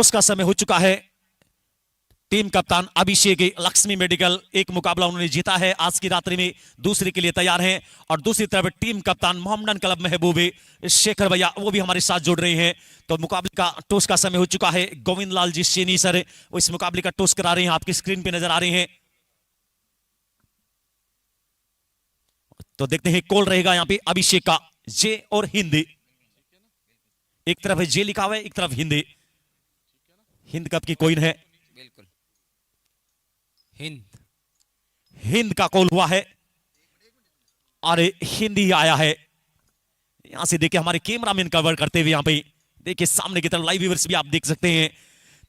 उसका समय हो चुका है। टीम कप्तान अभिषेक लक्ष्मी मेडिकल एक मुकाबला उन्होंने जीता है आज की रात्रि में, दूसरे के लिए तैयार हैं। और दूसरी तरफ टीम कप्तान मोहम्मदन क्लब महबूब शेखर भैया वो भी हमारे साथ जुड़ रहे हैं। तो मुकाबले का टॉस का समय हो चुका है। गोविंद लाल जी सैनी सर वो इस मुकाबले का टॉस करा रहे हैं, आपकी स्क्रीन पे नजर आ रहे हैं। तो देखते हैं कॉल रहेगा यहाँ पे अभिषेक का। जे और हिंदी, एक तरफ है जे लिखा हुआ है, एक तरफ हिंदी। हिंद कप की कोइन है, बिल्कुल हिंद। हिंद का कॉल हुआ है और हिंदी आया है। यहां से देखिए हमारे कैमरामैन कवर करते हुए, यहां पे देखिए सामने की तरफ लाइव व्यूअर्स भी आप देख सकते हैं।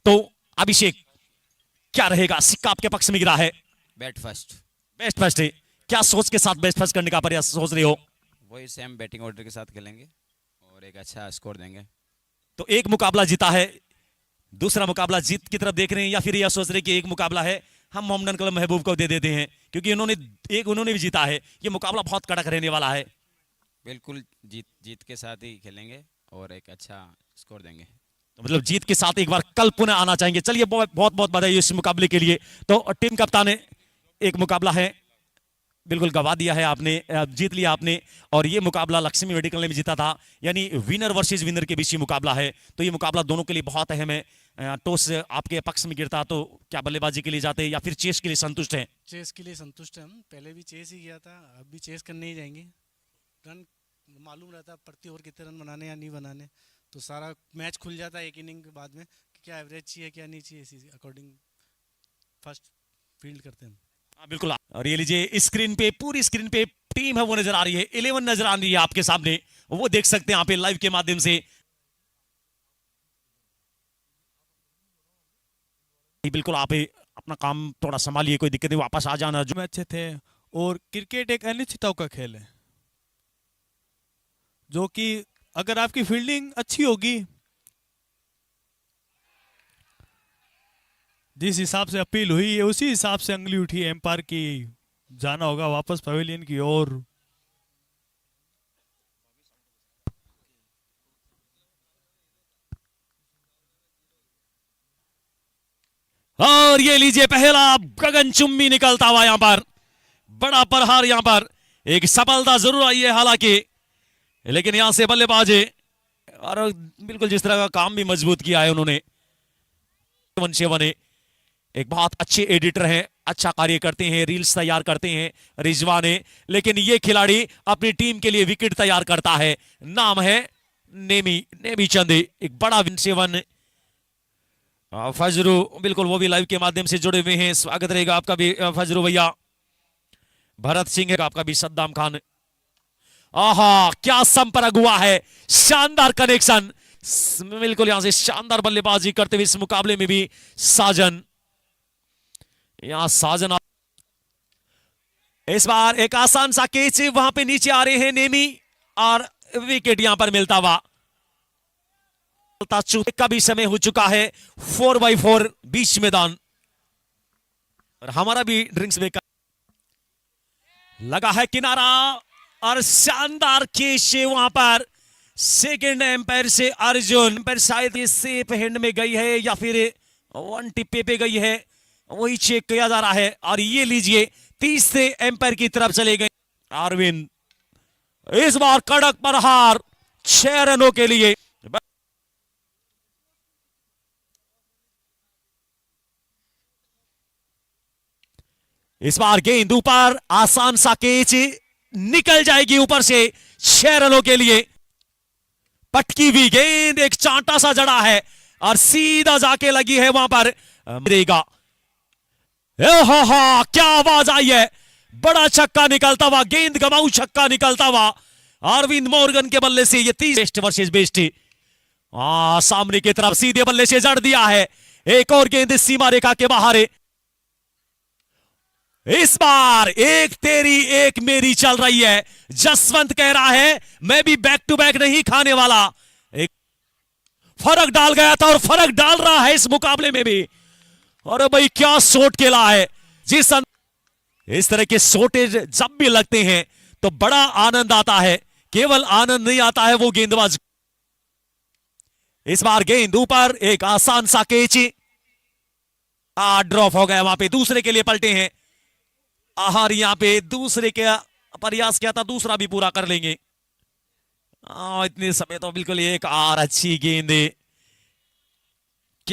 तो अभिषेक क्या रहेगा, सिक्का आपके पक्ष में गिरा है। Bat first. बेस्ट फर्स्ट है, क्या सोच के साथ बेस्ट फर्स्ट करने का प्रयास सोच रहे हो? वही सेम बैटिंग ऑर्डर के साथ खेलेंगे और एक अच्छा स्कोर देंगे। तो एक मुकाबला जीता है, दूसरा मुकाबला जीत की तरफ देख रहे हैं या फिर यह सोच रहे हैं कि एक मुकाबला है हम मोहम्मदन क्लब महबूब को दे देते हैं, क्योंकि उन्होंने भी जीता है। ये मुकाबला बहुत कड़क रहने वाला है। बिल्कुल जीत के साथ ही खेलेंगे और एक अच्छा स्कोर देंगे। तो मतलब जीत के साथ एक बार कल पुनः आना चाहेंगे। चलिए बहुत बहुत बधाई इस मुकाबले के लिए। तो टीम कप्तान ने एक मुकाबला है बिल्कुल गवा दिया है आपने, जीत लिया आपने। और ये मुकाबला लक्ष्मी मेडिकल ने भी जीता था, यानी विनर वर्सेस विनर के बीच ये मुकाबला है। तो ये मुकाबला दोनों के लिए बहुत अहम है। टॉस आपके पक्ष में गिरता तो क्या बल्लेबाजी के लिए जाते या फिर चेस के लिए संतुष्ट हैं? चेस के लिए संतुष्ट हैं हम, पहले भी चेस ही किया था, अब भी चेस करने ही जाएंगे। रन मालूम रहता प्रति ओवर कितने रन बनाने या नहीं बनाने, तो सारा मैच खुल जाता है एक इनिंग के बाद में कि क्या एवरेज चाहिए क्या नहीं चाहिए, इसी अकॉर्डिंग फर्स्ट फील्ड करते हैं। हाँ बिल्कुल। और ये लीजिए स्क्रीन पे, पूरी स्क्रीन पे टीम है वो नजर आ रही है, 11 नजर आ रही है आपके सामने, वो देख सकते हैं यहाँ पे लाइव के माध्यम से। बिल्कुल आप अपना काम थोड़ा संभालिए, कोई दिक्कत नहीं, वापस आ जाना। में अच्छे थे। और क्रिकेट एक अनिश्चितताओं का खेल है, जो कि अगर आपकी फील्डिंग अच्छी होगी, जिस हिसाब से अपील हुई है उसी हिसाब से अंगली उठी एम्पायर की, जाना होगा वापस पवेलियन की ओर। और ये लीजिए पहला गगनचुंबी निकलता हुआ यहां पर, बड़ा प्रहार यहां पर, एक सफलता जरूर आई है हालांकि, लेकिन यहां से बल्लेबाज और बिल्कुल जिस तरह का काम भी मजबूत किया है उन्होंने। वंशेवन एक बहुत अच्छे एडिटर हैं, अच्छा कार्य करते हैं, रील्स तैयार करते हैं रिजवान है, लेकिन ये खिलाड़ी अपनी टीम के लिए विकेट तैयार करता है। नाम है नेमी चंद, एक बड़ा वंशेवन। फजरू बिल्कुल वो भी लाइव के माध्यम से जुड़े हुए हैं, स्वागत रहेगा आपका भी फजरू भैया। भरत सिंह है आपका भी, सद्दाम खान। आहा क्या संपर्क हुआ है, शानदार कनेक्शन, बिल्कुल यहां से शानदार बल्लेबाजी करते हुए इस मुकाबले में भी साजन। यहां साजन इस बार एक आसान सा कैच, वहां पे नीचे आ रहे हैं नेमी और विकेट यहां पर मिलता हुआ। का भी समय हो चुका है, 4x4 बीच मैदान, और हमारा भी ड्रिंक्स ब्रेक लगा है किनारा, और शानदार कैच वहां पर सेकंड एम्पायर से अर्जुन। एम्पायर शायद ये सेफ हैंड में गई है या फिर वन टिप्पे पे गई है, वही चेक किया जा रहा है। और ये लीजिए तीसरे एम्पायर की तरफ चले गए अरविंद। इस बार कड़क प्रहार 6 रनों के लिए। इस बार गेंद ऊपर, आसान सा कैच, निकल जाएगी ऊपर से 6 रनों के लिए। पटकी हुई गेंद, एक चांटा सा जड़ा है और सीधा जाके लगी है वहां पर रहेगा। क्या आवाज आई है, बड़ा छक्का निकलता हुआ, गेंद गमाऊ छक्का निकलता हुआ अरविंद मॉर्गन के बल्ले से। ये 30 बेस्ट वर्सेस बेस्ट, सामने की तरफ सीधे बल्ले से जड़ दिया है। एक और गेंद सीमा रेखा के बाहर है। इस बार एक तेरी एक मेरी चल रही है। जसवंत कह रहा है मैं भी बैक टू बैक नहीं खाने वाला। एक फर्क डाल गया था और फर्क डाल रहा है इस मुकाबले में भी। अरे भाई क्या शॉट खेला है, जिस इस तरह के शॉटेज जब भी लगते हैं तो बड़ा आनंद आता है। केवल आनंद नहीं आता है वो गेंदबाज, इस बार गेंद ऊपर, एक आसान सा कैच, ड्रॉप हो गया, वहां पे दूसरे के लिए पलटे हैं आहार, यहां पे दूसरे के प्रयास किया था, दूसरा भी पूरा कर लेंगे। इतने समय तो बिल्कुल एक आर अच्छी गेंद है।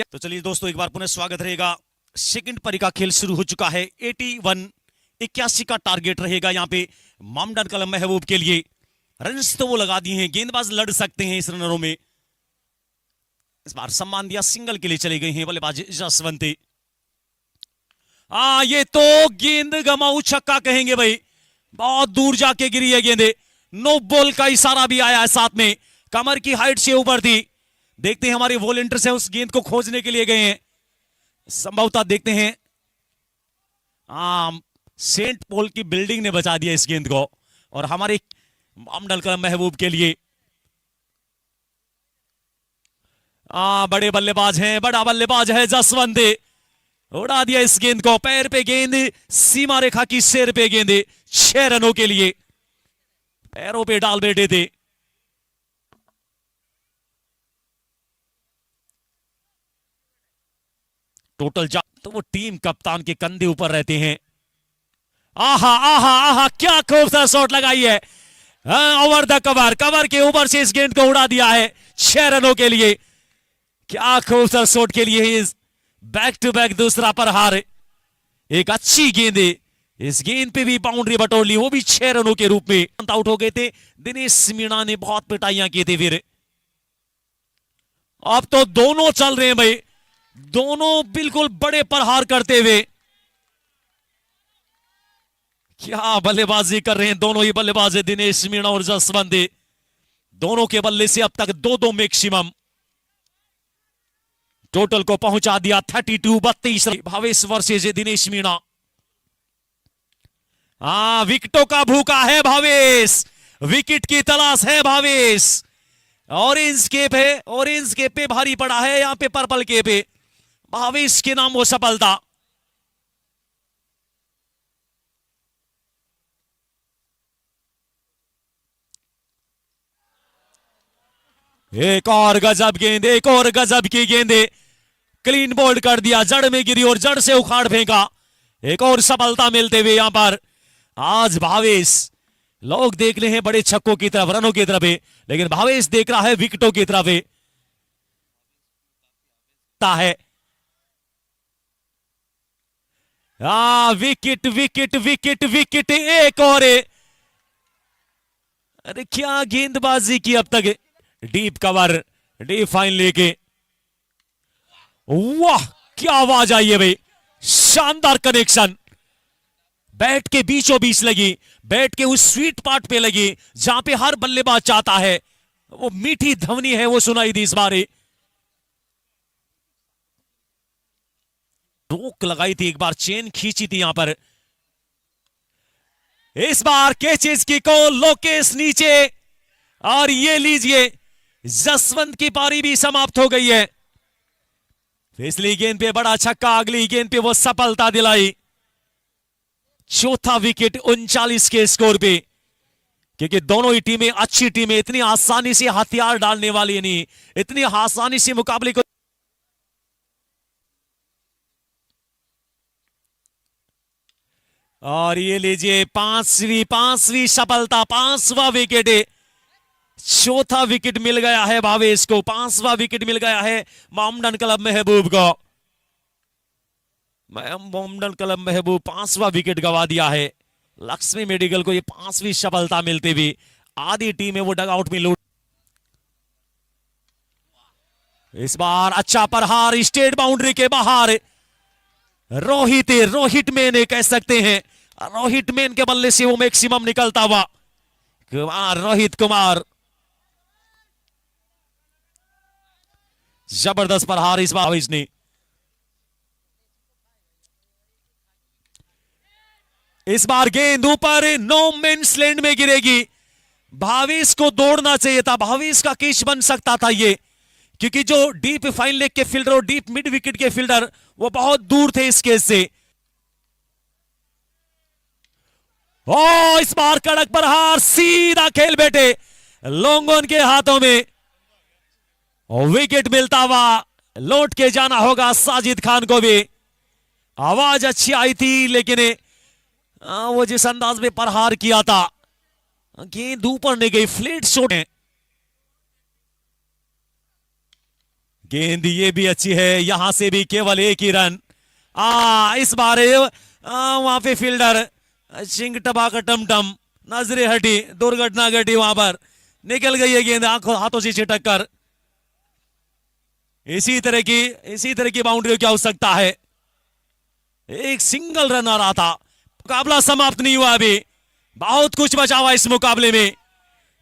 तो चलिए दोस्तों, एक बार पुनः स्वागत रहेगा। सेकंड पारी का खेल शुरू हो चुका है। 81 का टारगेट रहेगा यहां पे मोहम्मडन कलम महबूब के लिए। रन्स तो वो लगा दिए हैं, गेंदबाज लड़ सकते हैं इस रनरों में। इस बार सम्मान दिया, सिंगल के लिए चले गए हैं बल्लेबाज जसवंत। ये तो गेंद गमाऊ छक्का कहेंगे भाई, बहुत दूर जाके गिरी है गेंदे। नो बॉल का इशारा भी आया है साथ में, कमर की हाइट से ऊपर थी। देखते हैं हमारे वॉलंटियर्स हैं उस गेंद को खोजने के लिए गए हैं, संभवतः देखते हैं सेंट पॉल की बिल्डिंग ने बचा दिया इस गेंद को, और हमारे मोहम्मदन कलम महबूब के लिए बड़े बल्लेबाज हैं, बड़ा बल्लेबाज है जसवंत, उड़ा दिया इस गेंद को। पैर पे गेंद, सीमा रेखा की शेर पे गेंद, 6 रनों के लिए पैरों पे डाल बैठे थे। टोटल तो वो टीम कप्तान के कंधे ऊपर रहते हैं। आहा आहा आहा, क्या खूबसूरत शॉट लगाई है, ओवर द कवर, कवर के ऊपर से इस गेंद को उड़ा दिया है 6 रनों के लिए। क्या खूबसूरत शॉट के लिए बैक टू बैक दूसरा प्रहार, एक अच्छी गेंद है। इस गेंद पे भी बाउंड्री बटोर ली, वो भी 6 रनों के रूप में। आउट हो गए थे, दिनेश मीणा ने बहुत पिटाइयां की थी। फिर अब तो दोनों चल रहे हैं भाई, दोनों बिल्कुल बड़े प्रहार करते हुए। क्या बल्लेबाजी कर रहे हैं दोनों ही बल्लेबाज, दिनेश मीणा और जसवंत। दोनों के बल्ले से अब तक 2-2 मैक्सिमम, टोटल को पहुंचा दिया 32-32। भावेश वर्सेस दिनेश मीणा। विकेटों का भूखा है भावेश, विकेट की तलाश है भावेश। ऑरेंज केप है, ऑरेंज केप पे भारी पड़ा है, यहां पे पर्पल केप है। भावेश के नाम वो सफलता। एक और गजब गेंद, एक और गजब की गेंदे, क्लीन बोल्ड कर दिया, जड़ में गिरी और जड़ से उखाड़ फेंका। एक और सफलता मिलते हुए यहां पर आज भावेश। लोग देख रहे हैं बड़े छक्कों की तरफ, रनों की तरफ, लेकिन भावेश देख रहा है विकेटों की तरफ है। विकेट विकेट विकेट विकेट, एक और। अरे क्या गेंदबाजी की अब तक, डीप कवर, डीप फाइन लेके, वाह क्या आवाज आई है भाई, शानदार कनेक्शन। बैट के बीचों बीच लगी, बैट के उस स्वीट पार्ट पे लगी जहां पे हर बल्लेबाज चाहता है। वो मीठी ध्वनि है वो सुनाई दी इस बार। रोक लगाई थी, एक बार चेन खींची थी यहां पर। इस बार कैचेस की को लोकेश नीचे, और ये लीजिए जसवंत की पारी भी समाप्त हो गई है। पिछली गेंद पे बड़ा छक्का, अगली गेंद पे वो सफलता दिलाई। चौथा विकेट 39 के स्कोर पे, क्योंकि दोनों ही टीमें अच्छी टीमें, इतनी आसानी से हथियार डालने वाली नहीं, इतनी आसानी से मुकाबले को। और ये लीजिए पांचवी सफलता, 5वां विकेट, चौथा विकेट मिल गया है भावेश को, 5वां विकेट मिल गया है मोहम्मदन कलम महबूब को। मोहम्मदन कलम महबूब 5वां विकेट गवा दिया है। लक्ष्मी मेडिकल को ये 5वीं सफलता मिलती हुई, आधी टीम है वो डगआउट में लूट। इस बार अच्छा प्रहार, स्टेट बाउंड्री के बाहर। रोहित मैन कह सकते हैं, रोहित मैन के बल्ले से वो मैक्सिमम निकलता हुआ कुमार, रोहित कुमार। जबरदस्त प्रहार इस बार इसने। इस बार गेंद ऊपर, नो मेंस लैंड में गिरेगी। भावेश को दौड़ना चाहिए था, भावेश का कैच बन सकता था ये, क्योंकि जो डीप फाइन लेग के फील्डर और डीप मिड विकेट के फील्डर वो बहुत दूर थे इस केस से। इस बार कड़क प्रहार, सीधा खेल बैठे लॉन्ग ऑन के हाथों में। और विकेट मिलता हुआ लौट के जाना होगा साजिद खान को भी। आवाज अच्छी आई थी लेकिन वो जिस अंदाज में प्रहार किया था, गेंद ऊपर नहीं गई, फ्लेट शॉट है। गेंद ये भी अच्छी है, यहां से भी केवल एक ही रन। इस बार वहां पे फील्डर सिंह टबा का टमटम नजरे हटी, दुर्घटना घटी, वहां पर निकल गई है गेंद हाथों से छिटक कर। इसी तरह की बाउंड्री की आवश्यकता है। एक सिंगल रन आ रहा था, मुकाबला समाप्त नहीं हुआ, अभी बहुत कुछ बचा हुआ इस मुकाबले में।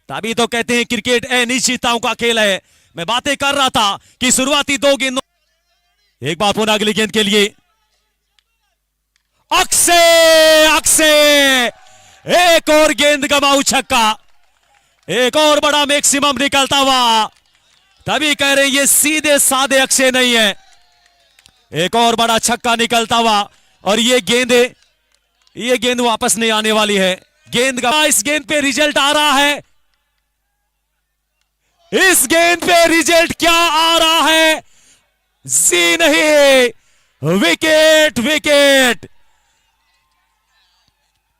तभी तो कहते हैं क्रिकेट अनिश्चितताओं का खेल है। मैं बातें कर रहा था कि शुरुआती 2 गेंदों, एक बार पुनः अगली गेंद के लिए अक्षय एक और गेंद गवाऊ छक्का, एक और बड़ा मैक्सिमम निकलता हुआ। तभी कह रहे हैं ये सीधे साधे अक्षय नहीं है, एक और बड़ा छक्का निकलता हुआ। और ये गेंद वापस नहीं आने वाली है। इस गेंद पे रिजल्ट आ रहा है, इस गेंद पे रिजल्ट क्या आ रहा है? जी नहीं, विकेट विकेट।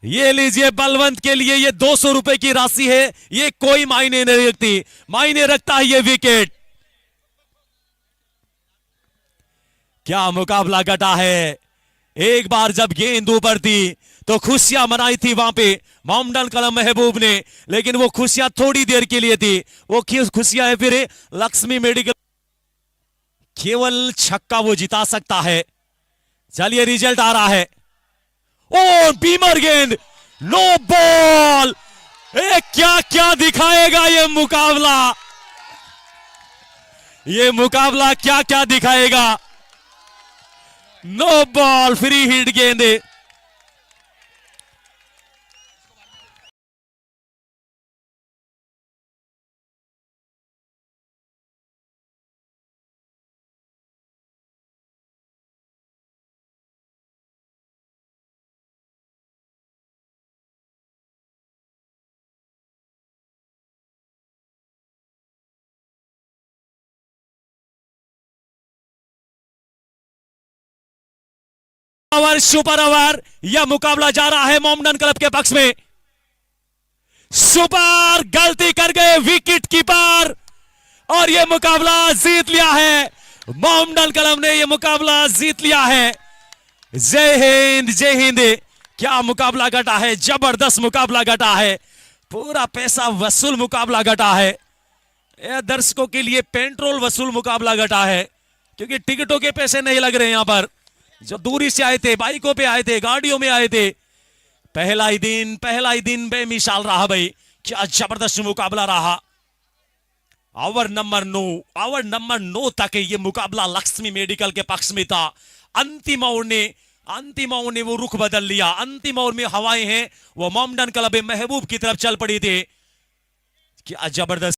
ये लीजिए, बलवंत के लिए ये 200 रुपए की राशि है, ये कोई मायने नहीं रखती, मायने रखता है ये विकेट। क्या मुकाबला घटा है। एक बार जब गेंद ऊपर थी तो खुशियां मनाई थी वहां पे मोहम्मदन कलम महबूब ने, लेकिन वो खुशियां थोड़ी देर के लिए थी। वो खुशियां है फिर लक्ष्मी मेडिकल, केवल छक्का वो जिता सकता है। चलिए रिजल्ट आ रहा है। ओ बीमर गेंद, नो बॉल। क्या क्या दिखाएगा ये मुकाबला, ये मुकाबला क्या क्या दिखाएगा। नो बॉल, फ्री हिट गेंद। सुपर ओवर, यह मुकाबला जा रहा है मोहम्मदन क्लब के पक्ष में। सुपर गलती कर गए विकेट कीपर और यह मुकाबला जीत लिया है। मोहम्मदन क्लब ने यह मुकाबला जीत लिया है। जय हिंद, जय हिंद। क्या मुकाबला घटा है, जबरदस्त मुकाबला घटा है, पूरा पैसा वसूल मुकाबला घटा है। यह दर्शकों के लिए पेट्रोल वसूल मुकाबला घटा है, क्योंकि टिकटों के पैसे नहीं लग रहे। यहां पर जो दूरी से आए थे, बाइकों पे आए थे, गाड़ियों में आए थे। पहला ही दिन बेमिसाल रहा भाई, क्या जबरदस्त मुकाबला रहा। ओवर नंबर 9 तक ये मुकाबला लक्ष्मी मेडिकल के पक्ष में था। अंतिम ओवर ने वो रुख बदल लिया। अंतिम ओवर में हवाएं हैं वो मोहम्मदन क्लब महबूब की तरफ चल पड़ी थी। क्या जबरदस्त